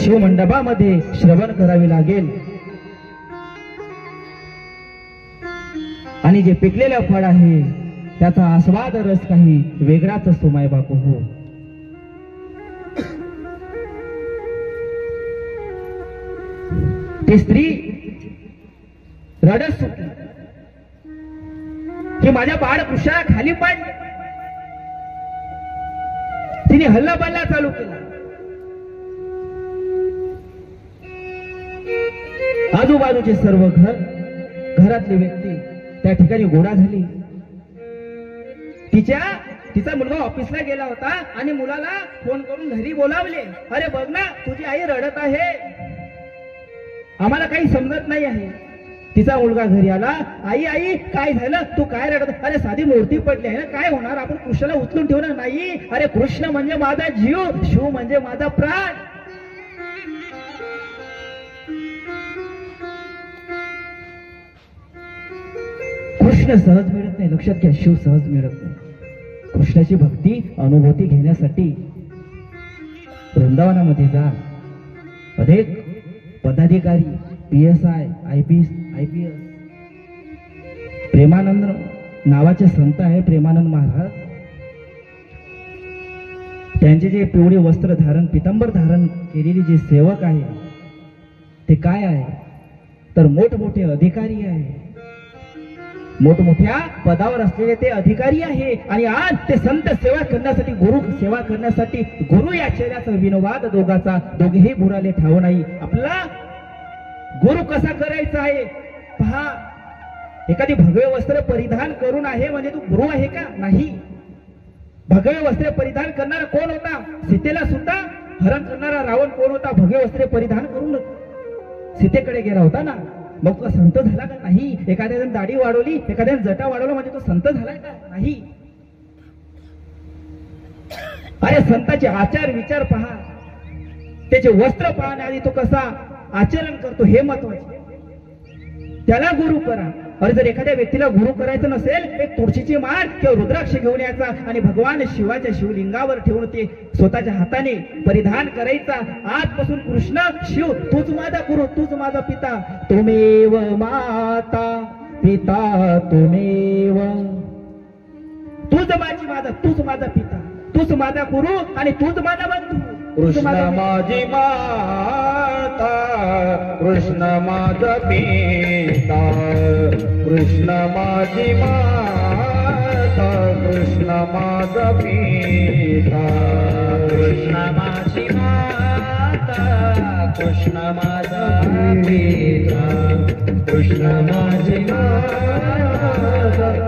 शिवमंडपामध्ये श्रवण करावे लागेल। आणि जे पिकलेलं फळ आहे त्याचा आस्वाद रस काही वेगळाच असतो माय बापू हो। ती स्त्री रडत सुटली की माझ्या बाळ पुरुषाला खाली पाडले। तिने हल्ला बल्ला चालू केला। आजूबाजूचे सर्व घरातले व्यक्ती त्या ठिकाणी गोळा झाली। तिचा मुलगा ऑफिसला गेला होता आणि मुलाला फोन करून घरी बोलावले। अरे बघ ना तुझी आई रडत आहे, आम्हाला काही समजत नाही आहे। तिचा मुलगा घरी आला, आई आई काय झालं, तू काय रडत? अरे साधी मूर्ती पडली आहे ना, काय होणार, आपण कृष्णाला उचलून ठेवणार नाही। अरे कृष्ण म्हणजे माझा जीव, शिव म्हणजे माझा प्राण। कृष्ण सहज मिळत नाही, लक्षात घ्या, शिव सहज मिळत नाही। कृष्णाची भक्ती अनुभूती घेण्यासाठी वृंदावनामध्ये जा। अनेक पदाधिकारी, PSI, IPS, प्रेमानंद नावाचे संत आहे, प्रेमानंद महाराज, त्यांचे जे पिवळे वस्त्र धारण, पितांबर धारण केलेली जे सेवक आहे ते काय आहे तर मोठमोठे अधिकारी आहे, मोठमोठ्या पदावर असलेले ते अधिकारी आहे। आणि आज ते संत सेवा करण्यासाठी, गुरु सेवा करण्यासाठी, गुरु या चेहऱ्याचा विनोवाद दोघेही बुराले ठाव नाही। आपला गुरु कसा करायचा आहे पहा। एखादी भगवे वस्त्र परिधान करून आहे म्हणजे तू गुरु आहे का? नाही। भगवे वस्त्र परिधान करणारा कोण होता? सीतेला सुद्धा हरण करणारा रावण कोण होता? भगवे वस्त्र परिधान करून सीतेकडे गेला होता ना। मग तो संत झाला का? नाही। एखाद्याने दाढी वाढवली, एखाद्याने जटा वाढवला म्हणजे तो संत झालाय का? नाही। अरे संताचे आचार विचार पहा, त्याचे वस्त्र पाहण्याआधी तो कसा आचरण करतो हे महत्वाचे, त्याला गुरु करा। अरे जर एखाद्या व्यक्तीला गुरु करायचं नसेल, एक तुळशीची माळ किंवा रुद्राक्ष घेऊन यायचा आणि भगवान शिवाच्या शिवलिंगावर ठेवून ते स्वतःच्या हाताने परिधान करायचा। आजपासून कृष्ण शिव तूच माझा गुरु, तूच माझा पिता, तुमेव माता पिता तुमेव, तूच माझा पिता, तूच माझा गुरु आणि तूच माझा बंधू। कृष्ण माझी माता, कृष्ण माझा पिता, कृष्ण माझी माता, कृष्ण माझा पिता, कृष्ण माझी माता, कृष्ण माझा पिता, कृष्ण माझी माता,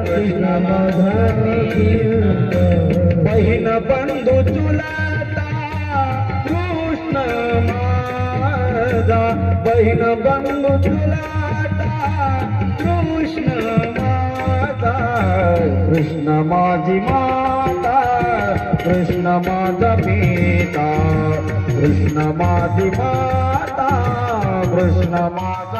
कृष्ण माझा पिता। बहीण बंधू चुलता कृष्ण माझा, बहीण बंधू चुलता कृष्ण माझा, कृष्ण माझी माता, कृष्ण माझा पिता, कृष्ण माझी माता, कृष्ण माझा